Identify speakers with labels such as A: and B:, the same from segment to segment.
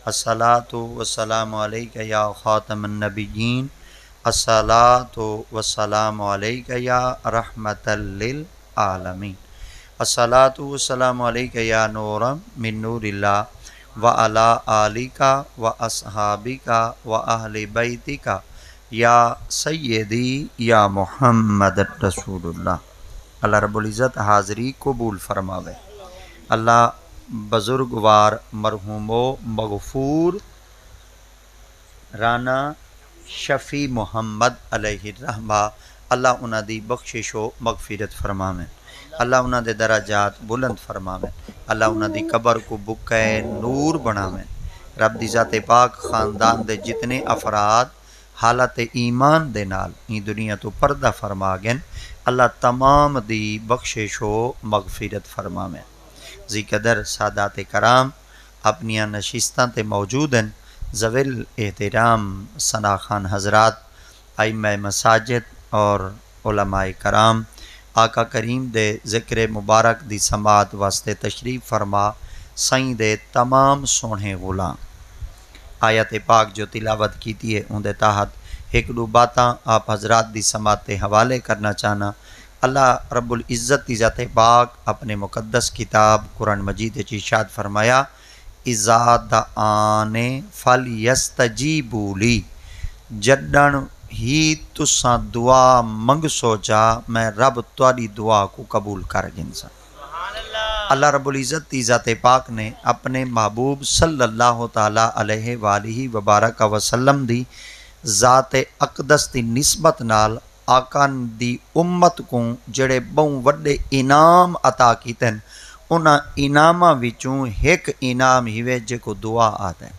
A: الصلاۃ والسلام علیک یا خاتم النبیین، الصلاۃ والسلام علیک یا رحمۃ للعالمین، الصلاۃ والسلام علیک یا نورا من نور اللہ وعلی آلک واصحابک واہل بیتک یا سیدی یا محمد رسول اللہ۔ اللہ رب العزت حاضری قبول فرماوے۔ اللہ بزرگوار مرحوم و مغفور رانا شفیع محمد علیہ الرحمہ، اللہ انہاں دی بخشش و مغفرت فرماویں، اللہ انہاں دے درجات بلند فرماویں، اللہ انہاں دی قبر کو بکے نور بناویں۔ رب دی ذات پاک خاندان دے جتنے افراد حالت ایمان دے نال این دنیا تو پردہ فرما گئن، اللہ تمام دی بخشش و مغفرت فرماویں۔ ذی قدر سادات کرام اپنیاں نشستاں تے موجود ہیں، ذویل احترام ثنا خان حضرات، ائمہ مساجد اور علماء کرام، آقا کریم دے ذکر مبارک دی سماعت واسطے تشریف فرما سائیں دے تمام سونے غلام۔ آیت پاک جو تلاوت کیتی ہے ان دے تحت ایک دو باتاں آپ حضرات دی سماعت تے حوالے کرنا چاہنا۔ اللہ رب العزت دی ذات پاک اپنے مقدس کتاب قرآن مجید وچ ارشاد فرمایا، اذا دعانی فلیستجیبوا لی، جڈن ہی تساں دعا منگ سوچا میں رب تواڈی دعا کو قبول کر گنسا۔ اللہ رب العزت دی ذات پاک نے اپنے محبوب صلی اللہ تعالی علیہ وآلہ وبارک وسلم دی ذات اقدس دی نسبت نال آقا دی امت کو جڑے بہوں وڈے انعام عطا کیتے ہیں، انہاں انعاماں وچوں ایک انعام ہیوے جے کو دعا آتا ہے۔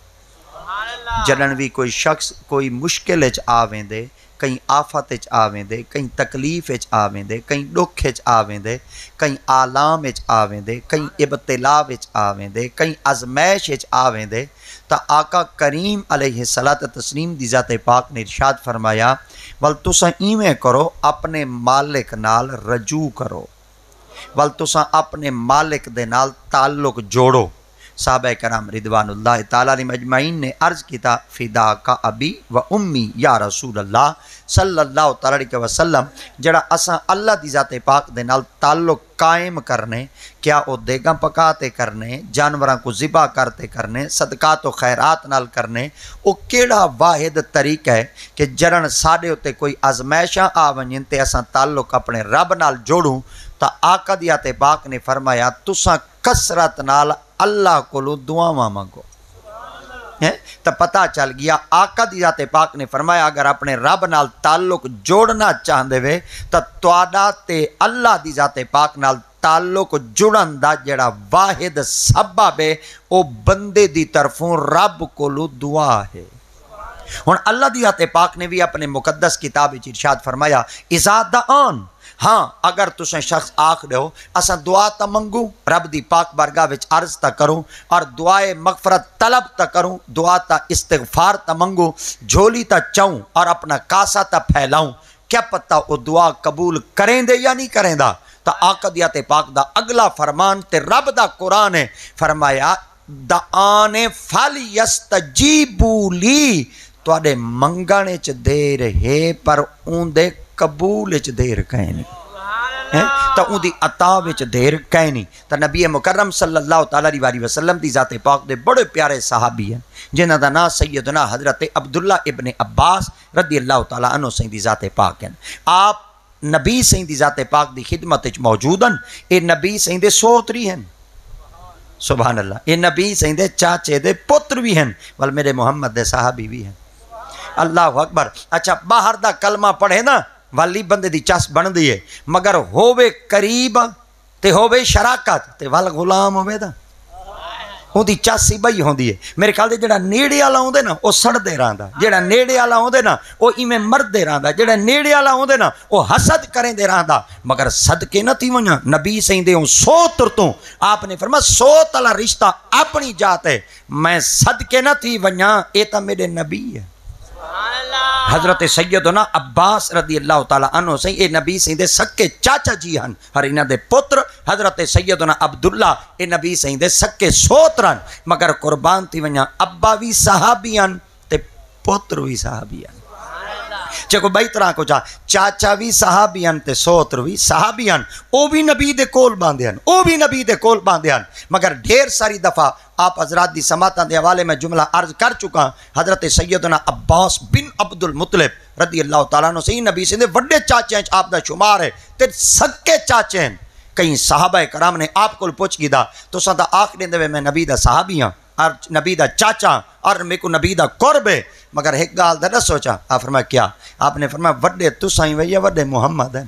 A: جڑن بھی کوئی شخص کوئی مشکل وچ آویندے، کہیں آفت وچ آویندے، کہیں تکلیف وچ آویندے، کہیں دکھ وچ آویندے، کہیں آلام وچ آویندے، کہیں ابتلا وچ آویندے، کہیں ازمائش وچ آویندے، تا آقا کریم علیہ الصلوۃ والتسلیم دی ذات پاک نے ارشاد فرمایا، ول تساں ایویں کرو اپنے مالک نال رجوع کرو، ول تساں اپنے مالک دے نال تعلق جوڑو۔ صحابہ کرام رضوان اللہ تعالیٰ علیہم اجمعین نے عرض کیتا، فداک ابی و امی یا رسول اللہ صلی اللہ تعالیٰ علیہ وسلم، جڑا اساں اللہ دی ذات پاک دے نال تعلق قائم کرنے، کیا او دیگاں پکاتے کرنے، جانوراں کو ذبح کرتے کرنے، صدقات و خیرات نال کرنے، او کیڑا واحد طریقہ ہے کہ جرن ساڈے اُتے کوئی آزمائشاں آ ونجن تے اساں تعلق اپنے رب نال جوڑوں۔ تا آقا دی ذات پاک نے فرمایا، تساں کثرت نال اللہ کو دعاواں مانگو۔ تو پتہ چل گیا آقا دی ذات پاک نے فرمایا اگر اپنے رب نال تعلق جوڑنا چاہندے وے تو تواڈا تے اللہ دی ذات پاک نال تعلق جڑن دا جڑا واحد سبب ہے او بندے دی طرفوں رب کو دعا ہے۔ ہن اللہ دی ذات پاک نے بھی اپنے مقدس کتاب وچ ارشاد فرمایا، اذا دعان، ہاں اگر تسیں شخص آکھ دے ہو اساں دعا تا منگوں، رب دی پاک بارگاہ وچ عرض تا کروں اور دعائے مغفرت طلب تا کروں، دعا تا استغفار تا منگوں، جھولی تا چاہوں اور اپنا کاسا تا پھیلاؤں، کیا پتہ او دعا قبول کریں دے یا نہیں کریں دا۔ تا آقا دی ذات پاک دا اگلا فرمان تے رب دا قرآن ہے، فرمایا دعانے فلیستجیبوا لی، تواڈے منگانے چ دیر ہے پر اون دے قبول وچ دیر کہیں نہیں، تا اون دی عطا وچ دیر کہیں نہیں۔ تا نبی مکرم صلی اللہ تعالیٰ علیہ وسلم دی ذات پاک دے بڑے پیارے صحابی ہیں جنہاں دا نام سیدنا حضرت عبداللہ ابن عباس رضی اللہ تعالیٰ عنہ سیں دی ذات پاک ہیں۔ آپ نبی سیں دی ذات پاک دی خدمت وچ موجود ہیں، اے نبی سیں دے سوتری ہیں، سبحان اللہ، اے نبی سیں دے چاچے دے پتر بھی ہیں، ول میرے محمد دے صحابی بھی ہیں۔ اللہ اکبر۔ اچھا باہر دا کلمہ پڑھے نا والی بندے دی چس بن دی ہے، مگر ہووے قریب تے ہووے شراکت تے ول غلام ہووے دا ہوں دی چس ہی بئی ہوندی ہے۔ میرے خیال دے جڑا نیڑے والا ہوندے نا او سڑدے رہندا، جڑا نیڑے والا ہوندے نا او ایویں مردے رہندا، جڑا نیڑے والا ہوندے نا او حسد کریندے رہندا۔ مگر صدقے نہ تھی ونجا نبی سیندے ہوں سوت تو آپ نے فرمایا سوت والا رشتہ اپنی جات ہے، میں صدقے نہ تھی ونجا اے تا میرے نبی ہے۔ حضرت سیدنا عباس رضی اللہ تعالیٰ عنہ سے یہ نبی سے دے سکے چاچا جی ہن ہر انہ دے پتر حضرت سیدنا عبداللہ یہ نبی سے دے سکے سوترن مگر قربان تھی ونیا ابا بھی صحابیان تے پتر بھی صحابیان چکو بھائی طرح کو چاچا بھی صحابیان تے سوتر بھی صحابیان او بھی نبی دے کول باندھیان او بھی نبی دے کول باندھیان مگر ڈھیر ساری دفعہ آپ حضرات دی سماعتاں دے حوالے میں جملہ عرض کر چکا حضرت سیدنا عباس بن عبد المطلب رضی اللہ تعالیٰ عنہ سے نبی سے دے وڈے چاچے ہیں آپ دا شمار ہے تے سکے چاچے ہیں کئی صحابہ کرام نے آپ کو پوچھ گیا تو ساتھ آخری دے میں نبی دا صحابی ہاں اور نبی دا چاچا اور میں کو نبی دا قرب ہے مگر ایک گال دا نہ سوچا آپ فرمایا کیا آپ نے فرمایا وڈے تو سائیں ویا وڈے محمد ہیں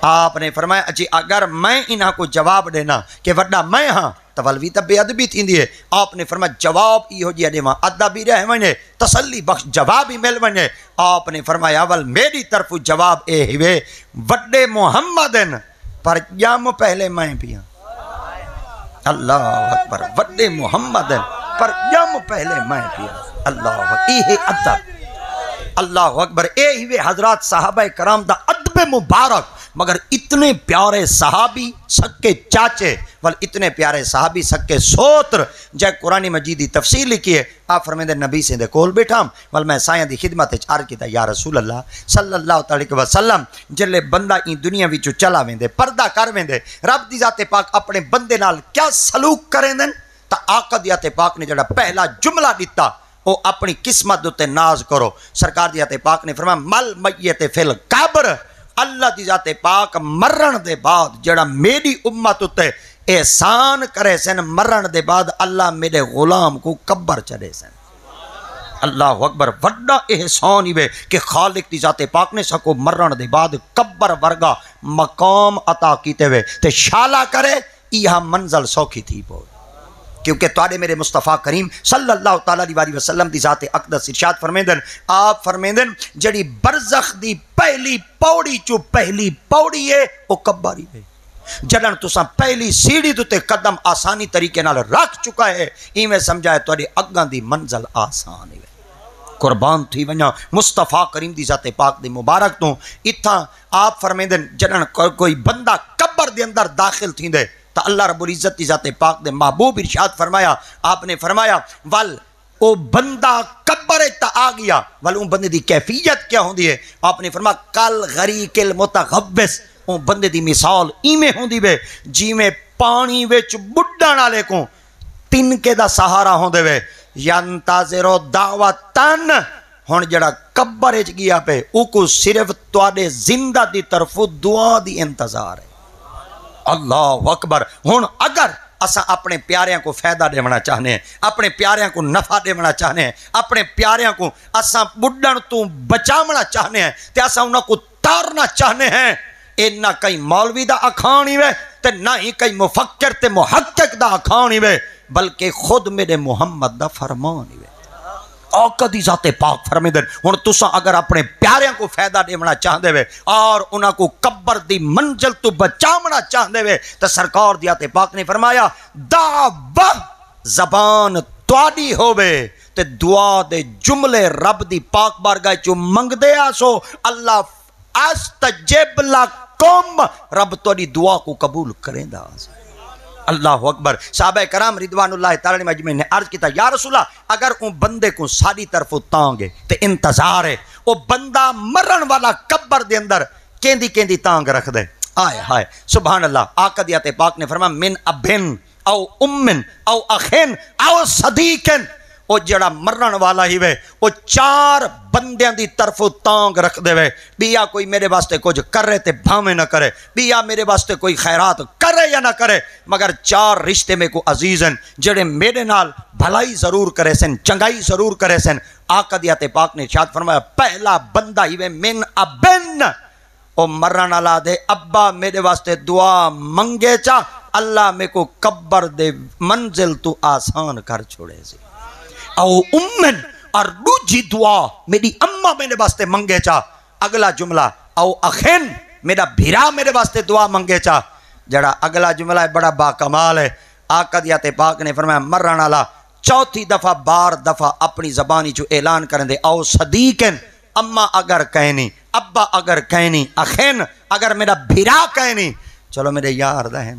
A: آپ نے فرمایا اچھی اگر میں انہاں کو جواب دینا کہ وڈا میں ہاں تولوی تا بے ادبی تھی دیئے آپ نے فرمایا جواب ای ہو جی دیما ادبی رہے ونے تسلی بخش جواب ہی مل ونے آپ نے فرمایا اول میری طرف جواب اے ہوئے وڈے محمد ہیں پر جام پہلے میں بھی ہاں اللہ اکبر وڈے محمد ہیں پر جام پہلے میں بھی ہاں اللہ اکبر یہ ادب اللہ اکبر اے ہوئے حضرات صحابہ کرام دا ادب مبارک مگر اتنے پیارے صحابی سکے چاچے ول اتنے پیارے صحابی سکے سوتر جائے قرآن مجید دی تفسیر لکھی ہے آپ فرمیندے نبی سے دے کول بیٹھام ول میں سائیں دی خدمت عرض کیتا یا رسول اللہ صلی اللہ علیہ وسلم جلے بندہ این دنیا وچوں چلا ویندے پردہ کر ویندے رب دی ذات پاک اپنے بندے نال کیا سلوک کریندن تا آقا دی ذات پاک نے جڑا پہلا جملہ دیتا او اپنی قسمت دوتے ناز کرو سرکار دی ذات پاک نے فرمایا مل میت فی القبر اللہ دی ذات پاک مرن دے بعد جڑا میری امت ہوتے احسان کرے سن مرن دے بعد اللہ میرے غلام کو قبر چڑھے سن اللہ اکبر وڈا احسان ہی کہ خالق دی ذات پاک نے سکو مرن دے بعد قبر ورگا مقام عطا کیتے ہوئے تے شالا کرے یہ منزل سوکھی تھی بہت کیونکہ توڑے میرے مصطفیٰ کریم صلی اللہ تعالیٰ علیہ وسلم دی ذات اقدس ارشاد فرمیندن آپ فرمیندن جڑی برزخ دی پہلی پوڑی چو پہلی پوڑی ہے وہ قبری ہے جڑن تو ساں پہلی سیڑھی دوتے قدم آسانی طریقے نال رکھ چکا ہے ہی میں سمجھائے توڑے اگاں دی منزل آسان ہے قربان تھی ونیا مصطفیٰ کریم دی ذات پاک دی مبارک تو اتھا آپ فرمیندن جڑن کوئی بندہ قبر دے اندر داخل تھی دے تا اللہ رب العزت دی ذات پاک دے محبوب ارشاد فرمایا آپ نے فرمایا ول او بندہ قبر تا آ گیا ول اون بندے دی کیفیت کیا ہوندی ہے آپ نے فرمایا کل غریق المتغبس اون بندے دی مثال ایمیں ہوندی وے جی میں پانی وچ بڈھان والے کو تنکے دا سہارا ہوندے وے ینتظرو دعوتن ہن جڑا قبر وچ گیا پہ او کو صرف تواڈے زندہ دی طرف دعا دی انتظار ہے اللہ اکبر ہن اگر اسا اپنے پیاریاں کو فائدہ دیونا چاہنے ہیں اپنے پیاریاں کو نفع دیونا چاہنے ہیں اپنے پیاریاں کو اسا بڈھن تو بچاونا چاہنے ہیں تے اسا انہاں کو تارنا چاہنے ہیں اے نہ کئی مولوی دا اکھان ہی وے تے نہ ہی کئی مفکر تے محقق دا اکھان ہی وے بلکہ خود میرے محمد دا فرمان ہی وے آقا دی ذات پاک فرمیدن ہن تساں اگر اپنے پیاریاں کو فائدہ دیونا چاہندے وے اور انہاں کو قبر دی منزل تو بچاونا چاہندے وے تو سرکار دی ذات پاک نے فرمایا دعوہ زبان تواڈی ہووے تے دعا دے جملے رب دی پاک بارگاہ چوں منگ دے آسو اللہ استجب لکم رب تواڈی دعا کو قبول کریں دا اللہ اکبر صحابہ کرام رضوان اللہ تعالیٰ نے مجمع نے عرض کیتا یا رسول اللہ اگر ان بندے کو ساری طرف تانگے تے انتظار ہے وہ بندہ مرن والا قبر دے اندر کیندی کیندی تانگ رکھ دے آئے ہائے سبحان اللہ آقا دی ذات پاک نے فرمایا من ابن او امن او اخین او صدیقن وہ جڑا مرن والا ہی وے وہ چار بندیاں دی طرف تانگ رکھ دے وے بیا کوئی میرے واسطے کچھ کر رہے تے بھامے نہ کرے بیا میرے واسطے کوئی خیرات کرے یا نہ کرے مگر چار رشتے میں کو عزیز ہیں جڑے میرے نال بھلائی ضرور کرے سن چنگائی ضرور کرے سن آقا دی ذات پاک نے ارشاد فرمایا پہلا بندہ ہی وے من ابن او مرن والا دے ابا میرے واسطے دعا منگے چا اللہ میں کو قبر دے منزل تو آسان کر چھوڑے سی او امن اور دوجی دعا میری اماں میرے واسطے منگے چا اگلا جملہ او اخین میرا بھیرا میرے واسطے دعا منگے چا جڑا اگلا جملہ ہے بڑا با کمال ہے آقا دی ذات پاک نے فرمایا مرن والا چوتھی دفعہ بار دفعہ اپنی زبانی جو اعلان کریں دے او صدیقن اما اگر کہنی ابا اگر کہنی اخین اگر میرا بھرا کہنی چلو میرے یار دا ہیں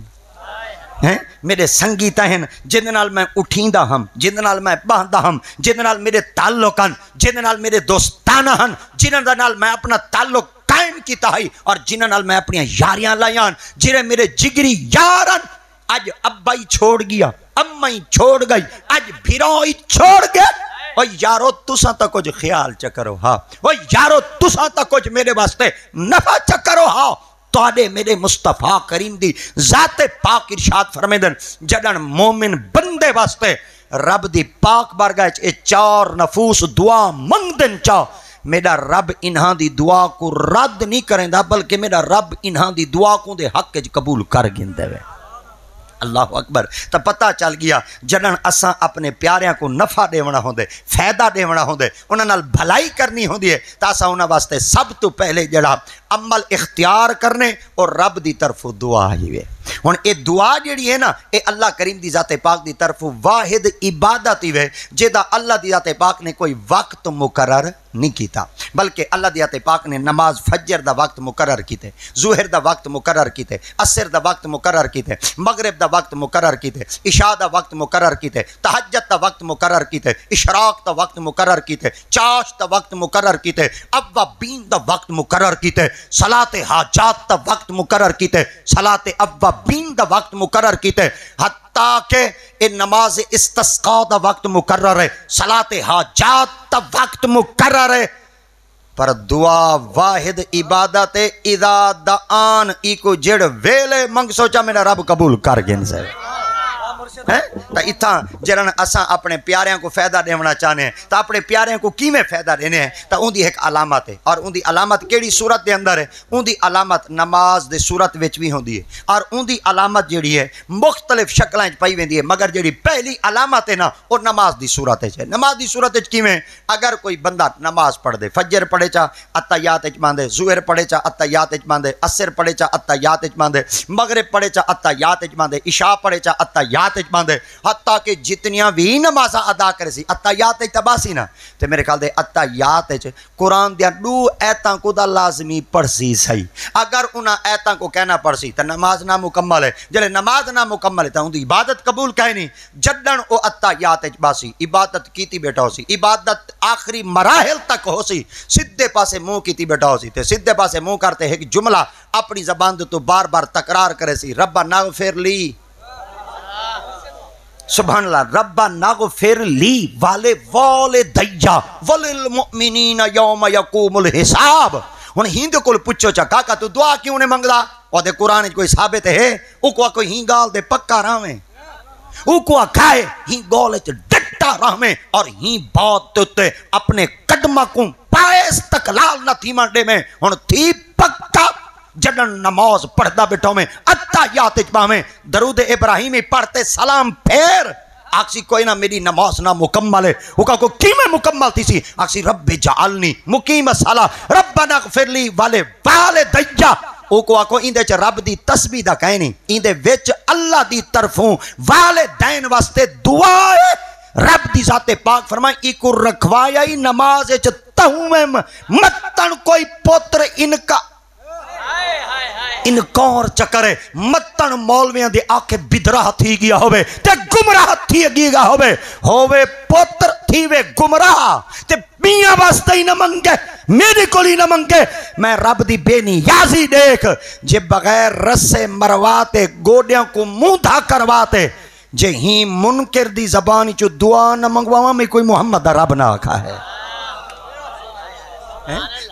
A: میرے سنگی تہن جن نال میں اٹھیندا ہم جن نال میں بہندا ہم جن نال میرے تعلق ہیں جن نال میرے دوستانہ ہیں جن نال میں اپنا تعلق قائم کیتا ہے اور جن نال میں اپنی یاریاں لائیاں جنہیں میرے جگری یارن اج ابا ہی چھوڑ گیا اما ہی چھوڑ گئی اج بھیروں ہی چھوڑ گئے او یارو تساں تا کچھ خیال چکرو ہاں او یارو تساں تا کچھ میرے واسطے نفع چکرو ہاں توڑے میرے مصطفیٰ کریم دی ذات پاک ارشاد فرمیدن جڑن مومن بندے واسطے رب دی پاک بارگاہ اے چار نفوس دعا منگدن چاہ میرا رب انہاں دی دعا کو رد نہیں کریں دا بلکہ میرا رب انہاں دی دعا کو دے حق قبول کر گندے وے اللہ اکبر تو پتہ چل گیا جنن اساں اپنے پیاریاں کو نفع دیونا ہوندے فائدہ دیونا ہوندے انہاں نال بھلائی کرنی ہوندی ہے تا اساں انہاں واسطے سب تو پہلے جڑا عمل اختیار کرنے اور رب دی طرف دعا ہی وے ہن اے دعا جڑی ہے نا اے اللہ کریم دی ذات پاک دی طرف واحد عبادت ہی وے جدا اللہ دی ذات پاک نے کوئی وقت مقرر نہیں کیتا بلکہ اللہ دی ذات پاک نے نماز فجر دا وقت مقرر کیتے ظہر دا وقت مقرر کیتے عصر دا وقت مقرر کیتے مغرب دا وقت مقرر کیتے عشاء دا وقت مقرر کیتے تہجد دا وقت مقرر کیتے اشراق دا وقت مقرر کیتے چاش دا وقت مقرر کیتے اوابین دا وقت مقرر کیتے صلاۃ حاجات دا وقت مقرر کیتے صلاۃ اوابین دا وقت مقرر کیتے حتیٰ کہ اے نماز استسقاء دا وقت مقرر ہے صلاۃ حاجات دا وقت مقرر ہے پر دعا واحد عبادت اذا دعان ایکو جڑ ویلے منگ سوچا میرا رب قبول کر گن سے تا اتھا جرن اساں اپنے پیاریاں کو فائدہ دیونا چاہنے ہیں تا اپنے پیاریاں کو کی میں فائدہ دینے ہیں تا ان دی ایک علامت ہے اور ان دی علامت کیڑی صورت دے اندر ہے ان دی علامت نماز دے صورت وچ بھی ہوندی ہے اور ان دی علامت جڑی ہے مختلف شکلیں پئی ویندی ہے مگر جڑی پہلی علامت ہے نا وہ نماز دی صورت ہے نماز دی صورت وچ کیویں اگر کوئی بندہ نماز پڑھ دے فجر پڑھے چا اتحیات وچ باندے ظہر پڑھے چا اتحیات وچ باندے عصر پڑھے چا اتحیات وچ باندے مغرب پڑھے چا اتحیات وچ باندے عشاء پڑھے چا اتحیات وچ باندے حتیٰ کہ جتنیاں بھی نمازاں ادا کرے سی اتحیات وچ تباسی نا تے میرے خیال دے اتحیات وچ قرآن دیاں دو ایتاں کو دا لازمی پڑھ سی صحیح اگر انہاں ایتاں کو کہنا پڑھ سی تے نماز نامکمل ہے جلے نماز نامکمل ہے تے ان دی عبادت قبول کہیں نہیں جڈن او اتحیات وچ باسی عبادت کیتی بیٹھا ہو سی عبادت آخری مراحل تک ہو سی سدھے پاسے منہ کیتی بیٹھا ہو سی تے سدھے پاسے منہ کرتے ایک جملہ اپنی زبان تو بار بار تکرار کرے سی ربنا اغفر لی سبحان اللہ ربنا اغفر لی والدیا وللمؤمنین یوم یقوم الحساب ہن ہندو کول پوچھو چا کاکا تو دعا کیوں نے منگدا او دے قرآن کوئی ثابت ہے او کو کوئی ہی گال دے پکا راویں او کو کھائے ہی گول وچ ڈٹا راویں اور ہی بات تے اپنے قدمہ کو پائے استقلال نہ تھی منڈے میں ہن تھی پکا جڑن نماز پڑھدا بیٹھو میں اتحیات وچ پاویں درود ابراہیمی پڑھتے سلام پھیر آکسی کوئی نہ میری نماز نہ مکمل ہے وہ کہا کو کی میں مکمل تھی سی آکسی رب جعلنی مقیم الصلاۃ ربنا اغفر لی والدیا او کو آکو اندے چ رب دی تسبیح دا کہیں نہیں اندے وچ اللہ دی طرفوں والدین واسطے دعا ہے رب دی ذات پاک فرمائے ایکو رکھوایا ہی نماز وچ تہوں متن کوئی پوتر انکار چکرے متن مولویاں دے آکے بدراہ تھی گیا ہوئے تے گمراہ تھی گیا ہوئے پوتر تھی وے گمراہ تے میاں واسطے ہی نہ منگے میری کولی نہ منگے میں رب دی بے نیازی دیکھ جے بغیر رسے مرواتے گوڑیاں کو موندھا کرواتے جے ہی منکر دی زبانی چو دعا نہ منگواں میں کوئی محمد رب نہ آکھا ہے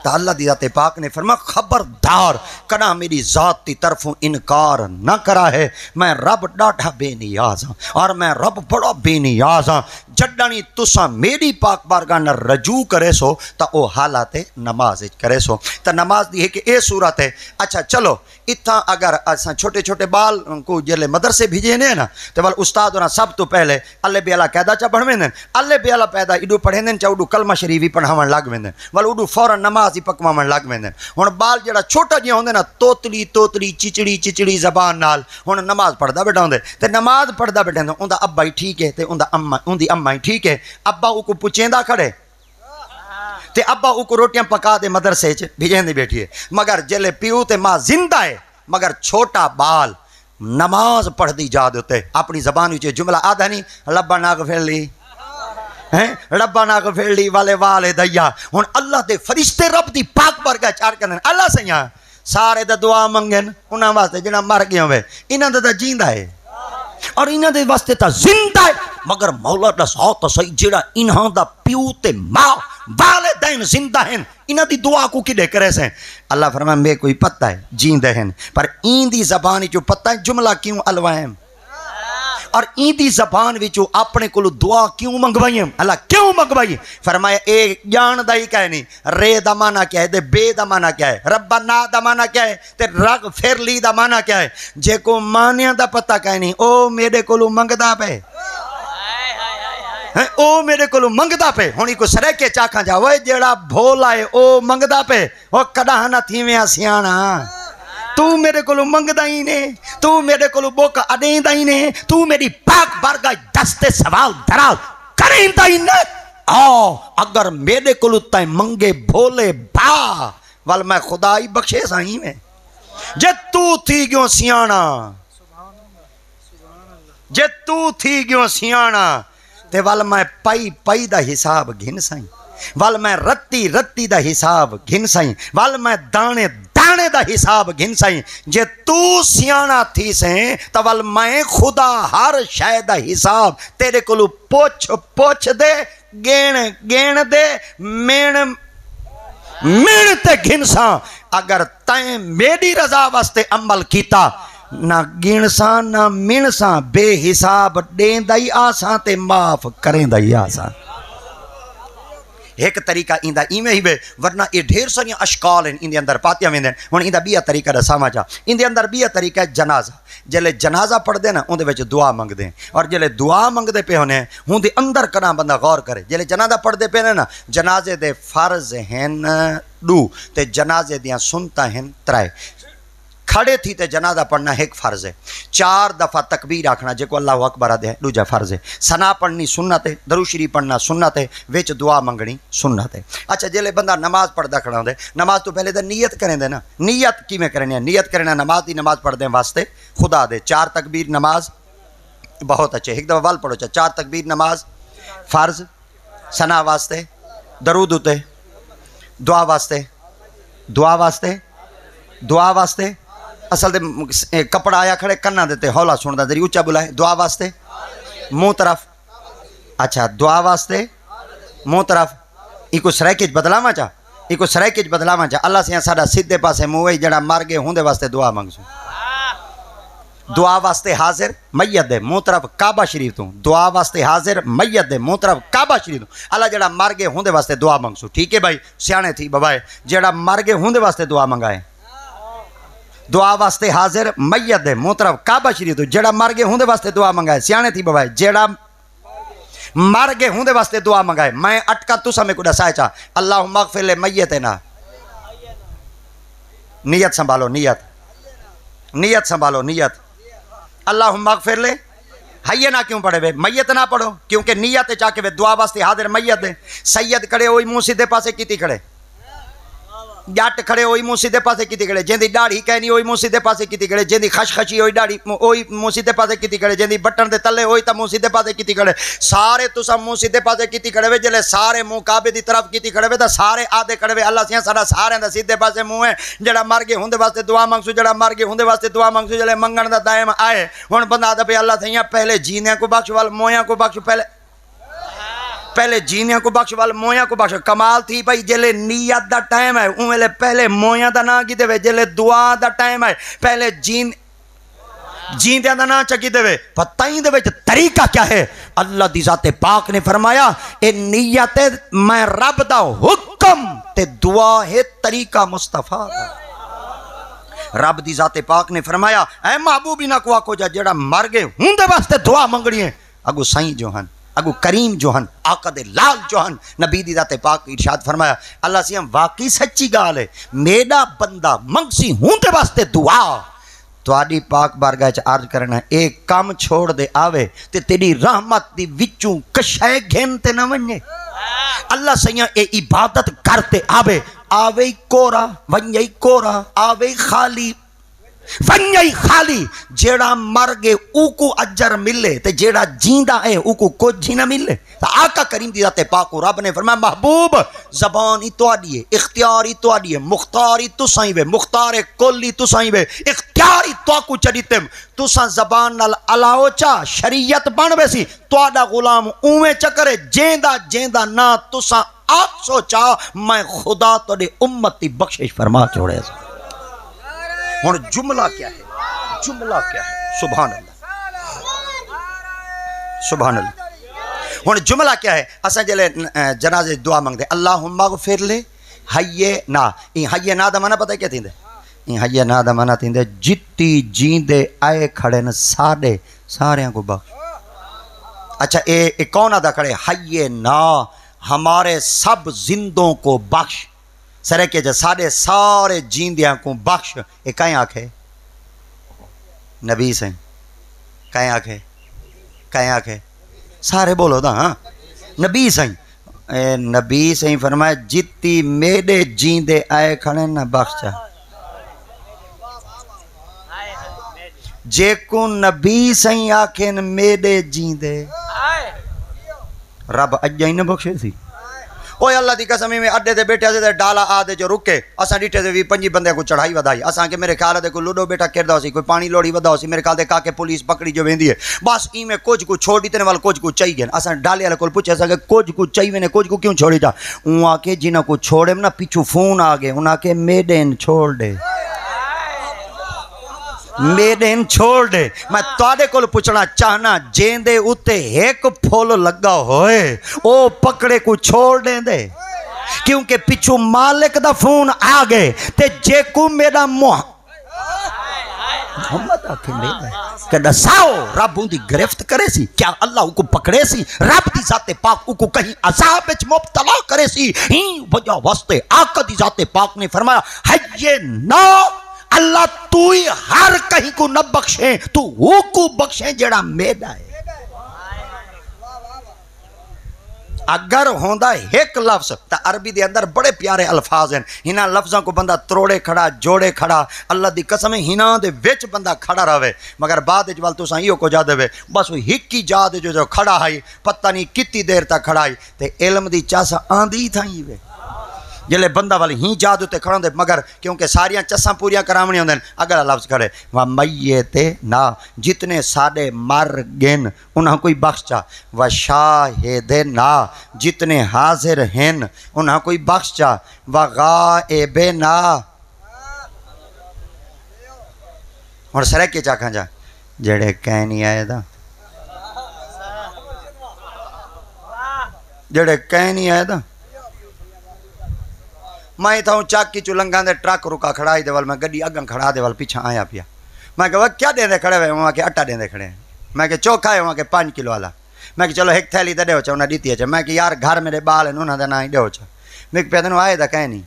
A: تو اللہ دی ذات پاک نے فرمایا خبردار کنا میری ذات کی طرفوں انکار نہ کرا ہے میں رب ڈاٹھا بے نیاز ہاں اور میں رب بڑا بے نیاز ہاں جڈانی تساں میری پاک بارگاہ نہ رجوع کرے سو تا او حالات نماز کرے سو تا نماز دی ہے کہ اے صورت ہے اچھا چلو اتھا اگر اساں چھوٹے چھوٹے بال کو جلے مدرسے بھیجے نے نا تو بل استاد ہونا سب تو پہلے اللہ بیالا قیدہ چا پڑھ ویندن اللہ بیالا پیدا ایڈو پڑھیں دن چا اڈو کلمہ شریفی پڑھاون لگ ویندن بل اڈو فوراً نماز ہی پکواون لگ ویندن ہن بال جڑا چھوٹا جہا ہوندے نا توتلی چچڑی زبان نال ہن نماز پڑھدا بیٹھا ہوندے تے نماز پڑھدا بیٹھا ہوندے اوندا ابا ہی ٹھیک ہے تے اوندا اما ہی ٹھیک ہے ابا او کو پوچھیندا کھڑے تے ابا او کو روٹیاں پکا دے مدرسے چ بھیجیں دی بیٹھی ہے، مگر جلے پیو تے ماں زندہ ہے، مگر چھوٹا بال نماز پڑھ دی جا دیتے اپنی زبان وچ جملہ آدھا نہیں ربنا اغفر لی، ربنا اغفر لی والے والدیا. ہن اللہ دے فرشتے رب دی پاک بارگاہ چار کرن اللہ سیاں سارے دا دعا منگن انہاں واسطے جنہاں مر گئے ہوئے انہاں دا جیندا ہے اور انہاں دے واسطے تا زندہ ہے، مگر مولا دا ساتھ صحیح جڑا انہاں دا پیو تے ماں والدین زندہ ہیں انہاں دی دعا کو کدے کرے سے اللہ فرمائے میں کوئی پتہ ہے جیندے ہیں پر این دی زبان جو پتہ ہے جملہ کیوں الوائیں اور این دی زبان وچوں اپنے کولو دعا کیوں منگوائی ہیں اللہ کیوں منگوائی فرمایا اے جان دا ہی کہے نہیں رے دا معنی کیا ہے دے بے دا معنی کیا ہے ربنا دا معنی کیا ہے تے رگ پھر لی دا معنی کیا ہے جے کو مانیاں دا پتہ کہے نہیں او میرے کولو منگدا پے او میرے کولو منگدا پے ہونی کو سرکے چاکھاں جا وہ جیڑا بھولا ہے او منگدا پے او کڈا نہ تھیویں سیاںا تو میرے کولو منگدا ہی نے تو میرے کولو بوکا اڈیندا ہی نے تو میری پاک بارگاہ دستے سوال دراز کریندا ہی نے آ اگر میرے کولو تائیں منگے بھولے با ول میں خدائی بخشے سائیں میں جے تو تھی گیوں سیاںا جے تو تھی گیوں سیاںا تے ول میں پئی دا حساب گھن سائیں ول میں رتی دا حساب گھن سائیں ول میں دانے دا حساب گھن سائیں جے تو سیانا تھی سیں تو ول میں خدا ہر شے دا حساب تیرے کولو پوچھ دے گین دے مین تے گھن ساں اگر تائیں میری رضا واسطے عمل کیتا نہ گنساں نہ منساں بے حساب دین دائی آساں تے معاف کریں دائی آساں ایک طریقہ ایندہ ایمیں ہی بے ورنہ یہ ڈھیر ساریاں اشکال ہیں اندے اندر پاتیاں میں دیں ہون ایندہ بیا طریقہ رسامہ جا اندے اندر بیا طریقہ ہے جنازہ جلے جنازہ پڑھ دے نا اندے وچ دعا منگ دیں اور جلے دعا منگ دے پہ ہونے ہون دے اندر کرنا بندہ غور کرے جلے جنازہ پڑھ دے پہ نا جنازے دے فرض ہیں دو تے جنازے دیاں سنتا ہیں ترائے کھڑے تھی تے جنازہ پڑھنا ایک فرض ہے 4 دفعہ تکبیر آکھنا جے کو اللہ اکبر آدھے ہے دوجہ فرض ہے ثنا پڑھنی سنت ہے درود شریف پڑھنا سنت ہے وچ دعا منگنی سنت ہے. اچھا جلے بندہ نماز پڑھدا کھڑا ہوندے نماز تو پہلے تے نیت کریں دے نا نیت کیویں کرنی ہے نیت کرنا نماز دی نماز پڑھ دیں واسطے خدا دے 4 تکبیر نماز بہت اچھے ایک دفعہ وال پڑھو 4 تکبیر نماز فرض ثنا واسطے درود اتے دعا واسطے اصل دے کپڑا آیا کھڑے کرنا دیتے ہولا سندا دری اونچا بلائے دعا واسطے منہ طرف اچھا دعا واسطے منہ طرف ایکو سرائکج بدلاواں چا اللہ سے ساڈا سیدھے پاسے منہ ہے جڑا مر گئے ہوندے واسطے دعا منگسو دعا واسطے حاضر میت دے منہ طرف کعبہ شریف تو دعا واسطے حاضر میت دے منہ طرف کعبہ شریف تو اللہ جڑا مر گئے ہوندے واسطے دعا منگسو ٹھیک ہے بھائی سیانے تھی بابائے جڑا مر گئے ہوندے واسطے دعا منگائے دعا واسطے حاضر میت دے منہ طرف کعبہ شریف تو جڑا مر گئے ہوندے واسطے دعا منگائے سیانے تھی بابائے جڑا مر گئے ہوندے واسطے دعا منگائے میں اٹکا تسا میں کو دسائے چاہ اللہم اغفر لے میتنا نیت سنبھالو نیت سنبھالو نیت اللہم اغفر لے حینا کیوں پڑھے بے میت نہ پڑھو کیونکہ نیت چاہ کے دعا واسطے حاضر میت دے سید کھڑے ہوئی منہ سیدھے پاسے کیتی کھڑے جٹ کھڑے ہوئی منہ سیدھے پاسے کیتی کھڑے جیندی ڈاڑھی کہنی ہوئی منہ سیدھے پاسے کیتی کھڑے جیندی خشخشی ہوئی ڈاڑھی ہوئی منہ سیدھے پاسے کیتی کھڑے جیندی بٹن دے تلے ہوئی تا منہ سیدھے پاسے کیتی کھڑے سارے تسا منہ سیدھے پاسے کیتی کھڑے وے جلے سارے منہ کعبے دی طرف کیتی کھڑے وے تا سارے آدھے کھڑے وے اللہ سیاں سارا سارے دا سیدھے پاسے منہ ہے جڑا مر گئے ہوندے واسطے دعا منگسو جڑا مر گئے ہوندے واسطے دعا منگسو جلے منگن دا دائم آئے ہن بندہ دا پہ اللہ سیاں پہلے جینیاں کو بخش وال مویاں کو بخش پہلے جینیاں کو بخش وال مویاں کو بخش کمال تھی بھائی جلے نیت دا ٹائم ہے اوے پہلے مویاں دا نا کی دے وے جلے دعا دا ٹائم ہے پہلے جیندیاں دا نا چکی دے وے پتائیں دے وچ طریقہ کیا ہے اللہ دی ذات پاک نے فرمایا اے نیت میں رب دا حکم تے دعا ہے طریقہ مصطفیٰ دا رب دی ذات پاک نے فرمایا اے محبوبی نہ کو آکو جڑا مر گئے ہوندے واسطے دعا منگنی ہے اگو سائیں جوہن اگو کریم جوہن آقا دے لال جوہن نبی دی ذات پاک ارشاد فرمایا اللہ سیاں واقعی سچی گال ہے میرا بندہ منگسی ہوندے واسطے دعا تو آڈی پاک بارگاہ چ عرض کرنا ایک کام چھوڑ دے آوے تے تیری رحمت دی وچوں کشے گھن تے نہ ونجے اللہ سیاں اے عبادت کرتے آوے آوے کورا ونجائی کورا آوے خالی ونجائی خالی جیڑا مر گے اوکو اجر ملے تے جیڑا جیندہ ہے اوکو کچھ ہی نہ ملے. تو آقا کریم دی ذات پاک رب نے فرمایا محبوب زبانی تو آڈیے اختیاری تو آڈیے مختاری تو سائیں وے مختار کلی تو سائیں وے اختیاری تو آکو چڑیتم تو ساں زبان نال علاو چا شریعت بن وے سی تو آڈا غلام اومے چکرے جیندہ جیندہ نا تو ساں آپ سوچا میں خدا تو دے امتی بخشش فرما چھوڑے سا. اور جملہ کیا ہے جملہ کیا ہے سبحان اللہ سبحان اللہ. اور جملہ کیا ہے اساں جلے جنازے دعا مانگ دے اللہم اغفر لے حیے نا این حیے نا دا معنی پتہ ہے کیا تھیندے این حیے نا دا معنی تھیندے جتی جیندے آئے کھڑے نا ساڑے ساریاں کو بخش. اچھا اے کون آدھا کھڑے حیے نا ہمارے سب زندوں کو بخش سرے کے جا سارے جیندیاں کو بخش. ایک کہیں آنکھے نبی سے کہیں آنکھے سارے بولو دا ہاں نبی سے نبی سے فرمایا جتی میرے جیندے آئے کھڑے نہ بخش چاہ جے کو نبی سے آنکھیں میرے جیندے رب اجائی نہ بخشے سی. اوہ اللہ دی قسمی میں اڈے دے بیٹھے سے ڈالا آدھے جو رکے اساں ڈیٹھے سے بھی 5 بندے کو چڑھائی ودائی اساں کے میرے خیال ہے کوئی لوڈو بیٹا کردہ ہو سی کوئی پانی لوڑی ودہ ہو سی میرے خیال دے کہا کہ پولیس پکڑی جو ویندی ہے بس ای میں کچھ کو چھوڑ دیتے والا کچھ کو چاہی گئے اساں ڈالے والے کول پوچھے سا کہ کچھ کو چاہی وینے کچھ کو کیوں چھوڑی جا ان آکے جنہ کو چھوڑے نا پیچھو فون آگے ان آکے میڈین چھوڑ دے میڈین چھوڑ دے. میں توڑے کو پوچھنا چاہنا جیندے اتے ایک پھول لگا ہوئے او پکڑے کو چھوڑ دیں دے کیونکہ پچھو مالک دا فون آگے تے جے کو میرا محمد آکھیں لے گئے کہ دساؤ رب ان دی گرفت کرے سی کیا اللہ کو پکڑے سی رب دی ذات پاک کو کہیں عذاب اچ مبتلا کرے سی ہی وجہ واسطے آقا دی ذات پاک نے فرمایا حیے نا اللہ تو ہی ہر کہیں کو نہ بخشیں تو وہ کو بخشیں جڑا میڈا ہے. اگر ہوندہ ایک لفظ تا عربی دے اندر بڑے پیارے الفاظ ہیں ہنا لفظاں کو بندہ تروڑے کھڑا جوڑے کھڑا اللہ دی قسم ہنا دے وچ بندہ کھڑا رہے مگر بعد اجوال تو سائیوں کو جا دے بس وہ ہکی جا دے جو کھڑا ہے پتہ نہیں کتنی دیر تک کھڑا ہے تے علم دی چاسا آندھی تھا ہی وے جلے بندہ والی ہی جا دے کھڑا دے مگر کیونکہ ساریاں چساں پوریاں کرامنی ہوندے اگر لفظ کھڑے وَمَيِّتِ نا جتنے ساڑے مر گن انہاں کوئی بخش چا وَشَاهِدِ نا جتنے حاضر ہیں انہاں کوئی بخش چا وَغَائِبِ نا اور سرے کے چاکھاں جا جڑے کہیں نہیں آئے دا جڑے کہیں نہیں آئے دا میں تھا ہوں چاک کی چلنگان دے ٹرک رکا کھڑا ہی دے وال میں گڑی اگن کھڑا دے وال پیچھا آیا پیا میں کہا کیا دیں دے کھڑے ہوئے وہاں کے اٹا دیں دے کھڑے ہیں میں کہ چوکھا ہے وہاں کے 5 کلو والا میں کہ چلو ایک تھیلی دے ہو چا انہاں دیتی ہے میں کہ یار گھر میرے بال ہیں انہاں دے نہ ہی دے ہو چا میں کہ پیدنوں آئے دا کہیں نہیں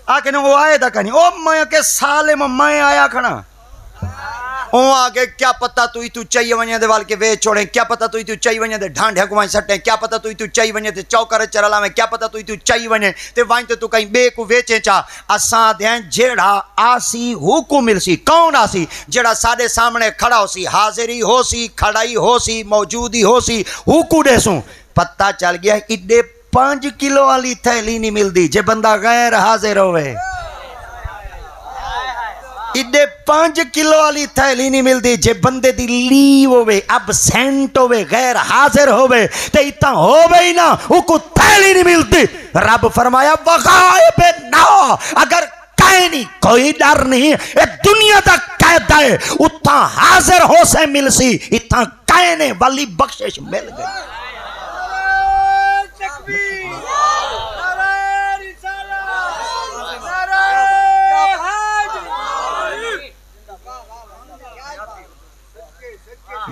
A: آکے نو وہ آئے دا کہیں او میں کہ سالم میں آیا کھڑا اوہ آگے کیا پتہ تو چاہیے ونیا دے وال کے وے چھوڑیں کیا پتہ تو چاہیے ونیا دے ڈھانڈ ہکوائیں سٹیں کیا پتہ تو چاہیے ونیا دے چوکر چرلا میں کیا پتہ تو چاہیے ونیا تے وائن تو کہیں بے کو ویچیں چاہ اساں دیں جیڑا آسی حکم مل سی کون آسی جیڑا ساڑے سامنے کھڑا ہو سی حاضری ہو سی کھڑائی ہو سی موجودی ہو سی حکم دے سوں پتہ چل گیا اڈے 5 کلو والی تھیلی نہیں مل دی جے بندہ غیر حاضر ہوئے اڈے 5 کلو والی تھیلی نہیں مل دی جے بندے دی لیو ہوئے اب سینٹ ہوئے غیر حاضر ہوئے تے اتنا ہوئے ہی نا وہ کو تھیلی نہیں ملتی رب فرمایا وغائب نا اگر کہیں نہیں کوئی ڈر نہیں اے دنیا دا قید ہے اتنا حاضر ہو سے مل سی اتنا کہنے والی بخشش مل گئی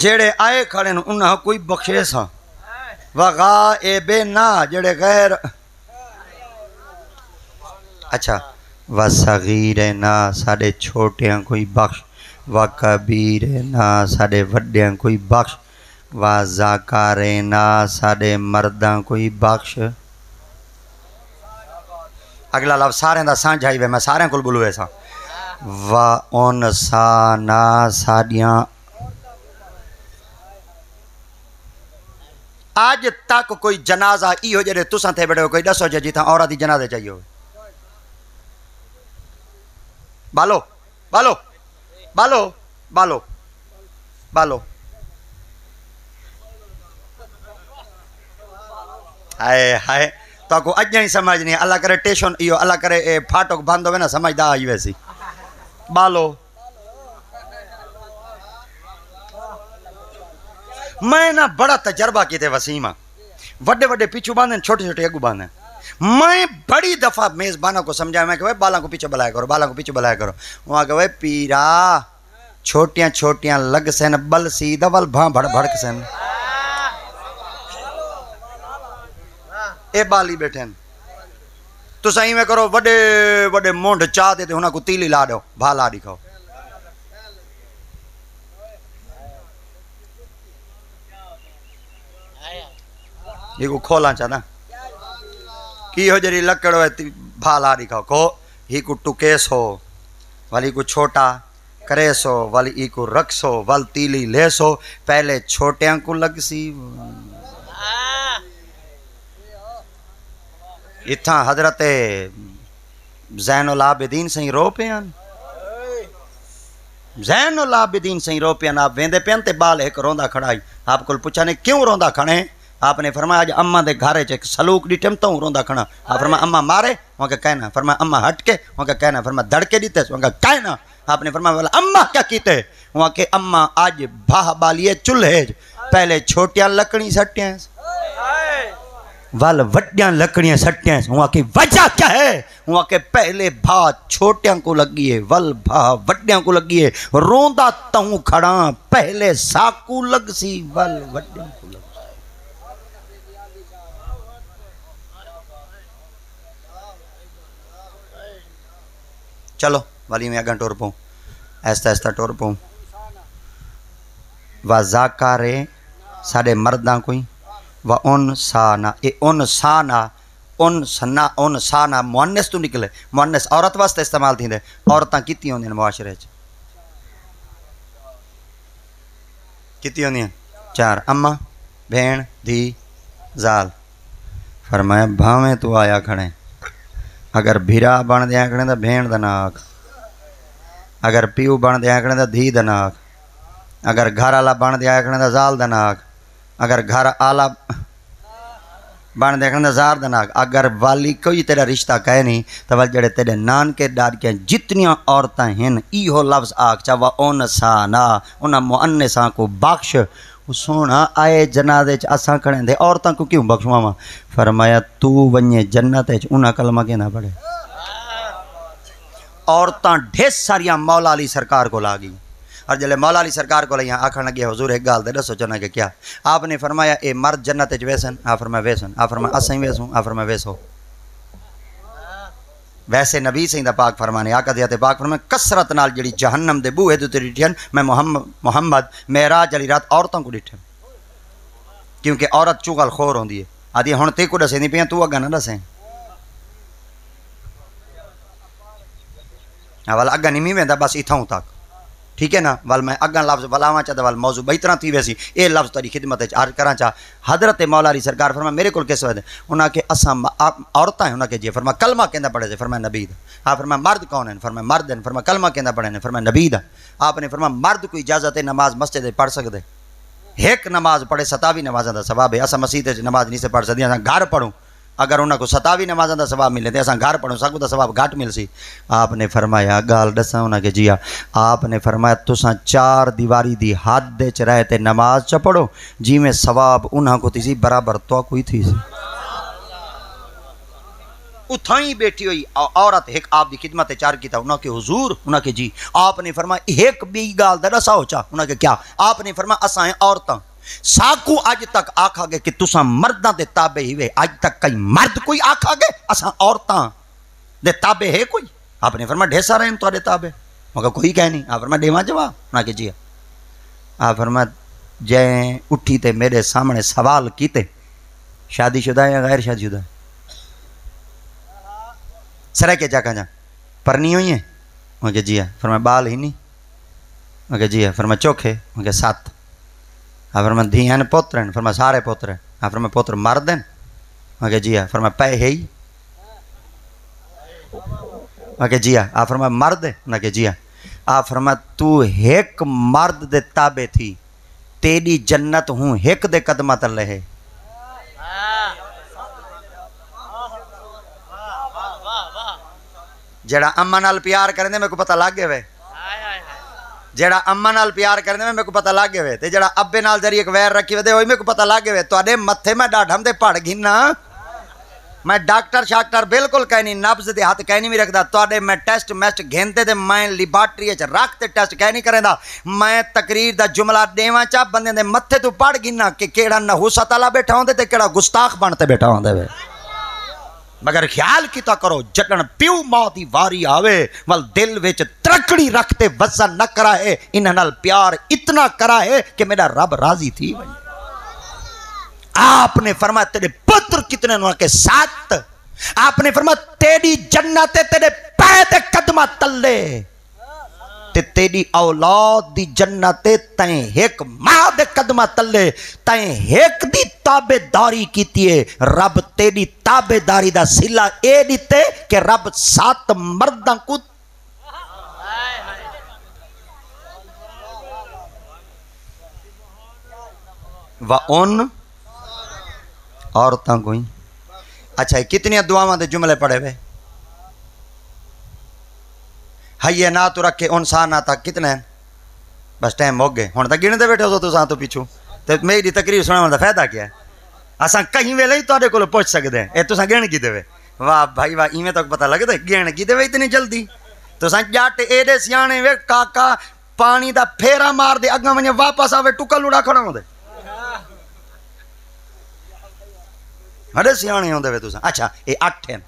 A: جڑے آئے کھڑے انہاں کوئی بخشے سا وغائب نا جڑے غیر اچھا وصغیر نا ساڑے چھوٹیاں کوئی بخش وکبیر نا ساڑے وڈیاں کوئی بخش وَذَكَرِنَا ساڈے مرداں کوئی بخش. اگلا لفظ سارے دا سانجھائی وے میں سارے کول بولوے سا. وَأُنْسَانَا ساڈیاں آج تک کوئی جنازہ ای ہو جڑے تساں تے بیٹھے ہو کوئی دسو جے جتھاں عورت دی جنازے چاہیے ہوئے. بالو بالو بالو بالو بالو. ہائے ہائے تو کو اج نہیں سمجھ نہیں. اللہ کرے ٹیشن ایو اللہ کرے اے پھاٹک بند ہوے نا سمجھدا آئی ویسی. بالو میں نا بڑا تجربہ کیتے وسیمہ وڈے وڈے پیچھو باندھیں چھوٹے چھوٹے اگو باندھیں. میں بڑی دفعہ میزبانوں کو سمجھایا میں کہ بالاں کو پیچھے بلایا کرو بالاں کو پیچھے بلایا کرو. وہاں کہ پیرا چھوٹیاں چھوٹیاں لگ سین بل سیدھا ول بھاں بھڑ بھڑک سین. اے بالی بیٹھیں تو صحیح میں کرو وڈے وڈے مونڈ چاہ دے تے انہاں کو تیلی لا دو بھا لا دکھاؤ. یہ کو کھولا چاہنا کی ہو جری لکڑ ہوئے بھا لا دکھاؤ. کو ہی کو ٹکیس ہو والی کو چھوٹا کریس ہو والی ای کو رکس ہو وال تیلی لیس ہو. پہلے چھوٹیاں کو لگ سی. اتھاں حضرت زین العابدین سہیں رو پیان زین العابدین سہیں رو پیان. آپ ویندے پیان تے بال ایک روندہ کھڑائی. آپ کو پوچھا نے کیوں روندہ کھڑے؟ آپ نے فرمایا آج اماں دے گھارے چے سلوک ڈیٹھم تو روندہ کھڑا. آپ فرمایا اماں مارے وہاں کا کہنا. فرمایا اماں ہٹ کے وہاں کا کہنا. فرمایا دڑ کے دیتے وہاں کا کہنا. آپ نے فرمایا والا اماں کیا کیتے؟ وہاں کہ اماں آج بھاہ بالیے چولہے پہلے چھوٹیاں لکڑی سٹیاں وال وڈیاں لکڑیاں سٹیاں. وہاں کی وجہ کیا ہے؟ وہاں کہ پہلے بھا چھوٹیاں کو لگیے ول بھا وڈیاں کو لگیے. روندہ تہوں کھڑا پہلے ساکو لگ سی ول وڈیاں کو لگ. چلو والی میں اگاں ٹور پاؤں ایستا ایستا ٹور پاؤں. وَذَكَرِ ساڑے مرداں کوئی وَأُنْسَانَا. اے انسانا انسانا مؤنث تو نکلے. مؤنث عورت واسطے استعمال تھی دے. عورتاں کتنی ہوندی ہیں معاشرے چ؟ کتنی ہوندی ہیں؟ 4. اماں بھین دھی زال. فرمایا بھاویں تو آیا کھڑے اگر بھیرا بن دیا کھڑے تو بھین دا ناک. اگر پیو بن دیا کھڑے تو دھی دا ناک. اگر گھر آلا بن دیا کھڑے تو زال دا ناک. اگر گھر آلا بن دیا کھڑے تو زار دا ناک. اگر والی کوئی تیرا رشتہ کہے نہیں تو وال جڑے تیرے نان کے ڈاڈ کے جتنیاں عورتیں ہیں ایہو لفظ آکھ چاہوا انسانا انہاں مؤنثاں کو بخش. سونا آئے جنازے چ اساں کھڑے دے عورتاں کو کیوں بخشواں؟ فرمایا تو ونجے جنت وچ انہاں کلمہ کیندہ پڑھے. عورتاں ڈھیر ساریاں مولا علی سرکار کو لا گئی. اور جلے مولا علی سرکار کو لے یہاں آکھن لگے حضور ایک گال دے دسو چنا کہ کیا؟ آپ نے فرمایا اے مرد جنت وچ ویسن. آپ فرمایا ویسن. آپ فرمایا اسیں ویسوں. آپ فرمایا ویسو. ویسے نبی سیں دا پاک فرمانے آقا دیات پاک فرمانے کسرت نال جڑی جہنم دے بوہے دے ڈٹھن میں محمد معراج علی رات عورتوں کو ڈٹھن. کیونکہ عورت چوغل خور ہوندی ہے. آدھی ہن تے کو دسے نہیں پیاں تو اگا نہ دسیں. وال اگا نہیں ویندا بس اتھاں تک. ٹھیک ہے نا. وال میں اگاں لفظ بلاواں چاہتا وال موضوع بئی طرح تھی ویسی. اے لفظ تیری خدمت وچ عرض کراں چاہ. حضرت مولا علی سرکار فرمایا میرے کول کس وجہ انہاں کہ اساں عورتاں ہیں انہاں کہ جی. فرمایا کلمہ کیندا پڑھے سے؟ فرمایا نبی دا. آپ فرمایا مرد کون ہیں؟ فرمایا مرد ہیں. فرمایا کلمہ کیندا پڑھے نے؟ فرمایا نبی دا. آپ نے فرمایا مرد کو اجازت ہے نماز مسجد پڑھ سکدے. ایک نماز پڑھے 27 نمازاں دا ثواب ہے. اساں مسجد وچ نماز نہیں سے پڑھ سکدے. اساں گھر پڑھوں اگر انہاں کو 27 نمازاں دا ثواب ملے تے اساں گھر پڑھوں سکو دا ثواب گھٹ مل سی. آپ نے فرمایا گال دساں انہاں کہ جی. آپ نے فرمایا تساں 4 دیواری دی حد وچ رہ تے نماز چ پڑھو جی میں ثواب انہاں کو تسی برابر تو کوئی تھی سی. اتھائی بیٹھی ہوئی عورت ایک آپ دی خدمت چار کیتا. انہاں کہ حضور انہاں کہ جی. آپ نے فرمایا ایک بھی گال دسا ہو چا. انہاں کہ کیا؟ آپ نے فرمایا اساں عورتاں ساکو اج تک آکھا گے کہ تساں مرداں دے تابع ہوئے. اج تک کئی مرد کوئی آکھا گے اساں عورتاں دے تابع ہے کوئی؟ آپ نے فرمایا ڈھیر سارے ہیں تواڈے تابع. مگر کوئی کہہ نہیں. آپ فرمایا دیواں جواب؟ انہاں کہ جی. آپ فرمایا جائیں اٹھی تے میرے سامنے سوال کیتے شادی شدہ یا غیر شادی شدہ؟ سرے کے جا پرنی ہوئی ہیں؟ وہ کہ جی ہے. فرمایا بال ہی نہیں؟ وہ کہ جی ہے. فرمایا چوکھے؟ وہ کہ 7. فرمایا دھیاں پوتر ہیں؟ فرمایا سارے پوتر ہیں. فرمایا پوتر مرد ہیں؟ وہ کہ جی ہے. فرمایا پے ہے ہی؟ وہ کہ جی ہے. فرمایا مرد ہے؟ وہ کہ جی ہے. فرمایا تو ایک مرد دے تابع تھی تیری جنت ہوں ایک دے قدمہ تلے ہے. جڑا اماں نال پیار کرنے میں کو پتہ لگ گئے وے. جڑا اماں نال پیار کرنے میں کو پتہ لگ گئے وے تے جڑا ابے نال ذریعے ایک ویر رکھی وے ہوئی میں کو پتہ لگ گئے وے. تواڈے متھے میں ڈاڈھم دے پڑ گھنا. میں ڈاکٹر شاکٹر بالکل کہیں نہیں نبض دے ہاتھ کہیں نہیں بھی رکھدا. تواڈے میں ٹیسٹ میسٹ گھنتے تے میں لیبارٹری وچ رکھ تے ٹیسٹ کہیں نہیں کریندا. میں تقریر دا جملہ دیواں چا بندے دے متھے تو پڑ گھنا کہ کیڑا نحوست والا بیٹھا ہوندے تے کیڑا گستاخ بن تے بیٹھا ہوندے وے. مگر خیال کیتا کرو جٹن پیو ماں دی واری آوے ول دل وچ ترکڑی رکھتے وزن نہ کرا ہے. انہاں نال پیار اتنا کرا ہے کہ میرا رب راضی تھی. آپ نے فرمایا تیرے پتر کتنے انہوں کے 7. آپ نے فرمایا تیری جنت تیرے پید قدمہ تلے تے تیری اولاد دی جنت تائیں ایک ماں دے قدمہ تلے تائیں ایک دی تابداری کیتی ہے. رب تیری تابداری دا صلہ اے دیتے کہ رب 7 مرداں کو وَأُن عورتاں کوئی. اچھا کتنی دعاواں دے جملے پڑھے ہوئے؟ ہائیے نہ تو رکھے انسان نہ تک کتنے ہیں؟ بس ٹائم ہو گئے ہوں تک گن دے بیٹھے ہو تو ساتھ تو پیچھو تو میری تقریر سننے کا فائدہ کیا ہے؟ اساں کہیں ویلے ہی تواڈے کول پہنچ سکتے ہیں. اے تساں گن کی دے وے. واہ بھائی واہ ایویں تک پتہ لگدا گن کی دے وے اتنی جلدی. تساں جٹ ایڈے سیانے وے کاکا پانی دا پھیرا مار دے اگاں ونجے واپس آوے ٹکل لوڑا کھڑا ہوندے. بڑے سیانے ہوندے وے تساں. اچھا اے 8 ہیں.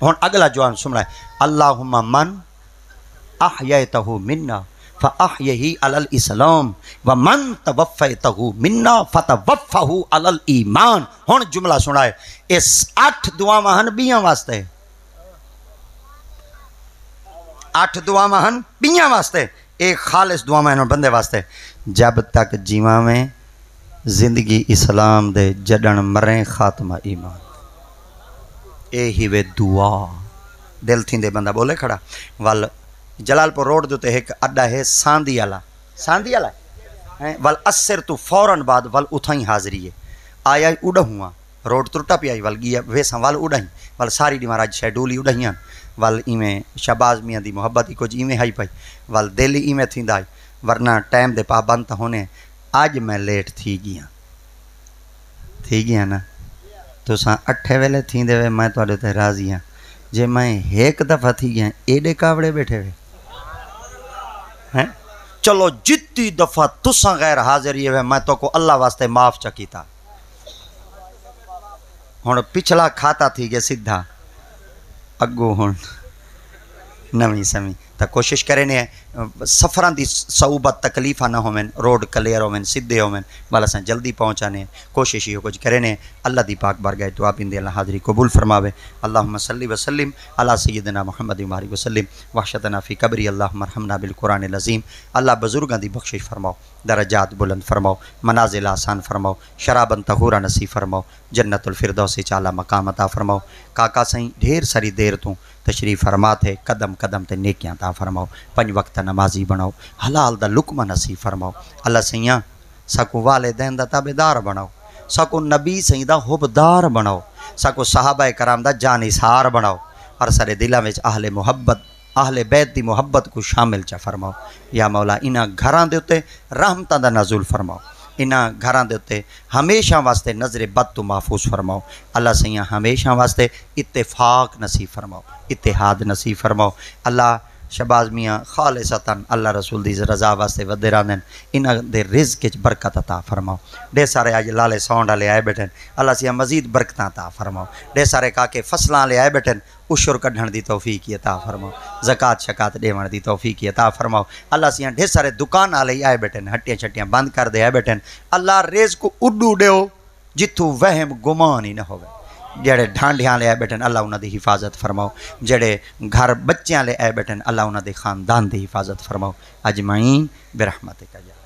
A: ہن اگلا جواب سننا ہے. اللہم من احییتہ منا فاحیہ علی الاسلام ومن توفیتہ منا فتوفہ علی الایمان. ہن جملہ سنا ہے. اس 8 دعاواں ہن بیاں واسطے. 8 دعاواں ہن بیاں واسطے. ایک خالص دعاواں ہیں بندے واسطے. جب تک جیواں میں زندگی اسلام دے جڑن مریں خاتمہ ایمان. اے ہی وے دعا دل تھیندے بندہ بولے کھڑا. ول جلال پور روڈ دوتے ایک اڈا ہے ساندی والا. ساندی والا ول اسر تو فوراً بعد ول اتھائیں حاضری ہے. آیا اڑا ہوا روڈ ترٹا پی آئی ول گیا ویساں ول اڑائیں ول ساری ڈی مہاراج شیڈولی اڑائیاں ول ایویں شہباز میاں دی محبت ہی کچھ ایویں ہائی پائی ول دل ہی ایویں تھیندا ہے. ورنہ ٹائم دے پابند تا ہونے. اج میں لیٹ تھی گیا نا تو ساں 8 ویلے تھیندے وے میں تواڈے تے راضی ہاں. جے میں ایک دفعہ تھی گیا ایڈے کاوڑے بیٹھے وے ہیں. چلو جتی دفعہ تساں غیر حاضری ہے میں تو کو اللہ واسطے معاف چکیتا. ہن پچھلا کھاتا تھی گیا سیدھا اگو ہن نویں سمی تا کوشش کرنے سفران دی صعوبت تکلیفہ نہ ہومن روڈ کلیئر ہومن سدھے ہومن والا سن جلدی پہنچانے کوشش ہی کچھ کرنے. اللہ دی پاک بارگاہ دعا پیندے اللہ حاضری قبول فرماوے. اللہم صلی وسلم علی سیدنا محمد و وسلم وحشتنا فی قبری اللہم ارحمنا بالقرآن العظیم. اللہ بزرگاں دی بخشش فرماؤ درجات بلند فرماؤ منازل آسان فرماؤ شرابن طہورا نصیب فرماؤ جنت الفردوس چالا مقام عطا فرماؤ. کاکا سائیں ڈھیر ساری دیر تو تشریف فرما تھے قدم قدم تے نیکیاں عطا فرماؤ. 5 وقت نمازی بناؤ حلال دا لقمہ نصیب فرماؤ. اللہ سیاں ساکو والدین دا تابعدار بناؤ. ساکو نبی سائیں دا حبدار بناؤ. ساکو صحابہ کرام دا جانثار بناؤ. اور سارے دلاں وچ اہل محبت اہل بیت دی محبت کو شامل چا فرماؤ. یا مولا انہاں گھراں دے اُتے رحمتاں دا نزول فرماؤ. انہاں گھراں دے اُتے ہمیشہ واسطے نظر بد تو محفوظ فرماؤ. اللہ سیاں ہمیشہ واسطے اتفاق نصیب فرماؤ اتحاد نصیب فرماؤ. اللہ شہباز میاں خالصتاً اللہ رسول دی رضا واسطے ودے رہندے انہاں دے رزق وچ برکت عطا فرماؤ ڈے سارے اج لالے ساؤنڈ والے آئے بیٹھے اللہ سیاں مزید برکتاں عطا فرماؤ ڈے سارے کاکے فصلاں والے آئے بیٹھے عشر کڈھن دی توفیق عطا فرماؤ زکات شکات دیوان دی توفیق عطا فرماؤ اللہ سیاں ڈھیر سارے دکان والے آئے بیٹھے ہٹیاں چھٹیاں بند کر دے آئے بیٹھے اللہ رزق اڈو دیو جتھوں وہم گمان ہی نہ ہوے جڑے ڈھانڈیاں لے آئے بیٹھن اللہ انہاں دی حفاظت فرماؤ جڑے گھر بچیاں لے آئے بیٹھن اللہ انہاں دے خاندان دی حفاظت فرماؤ اجمعین برحمتک یا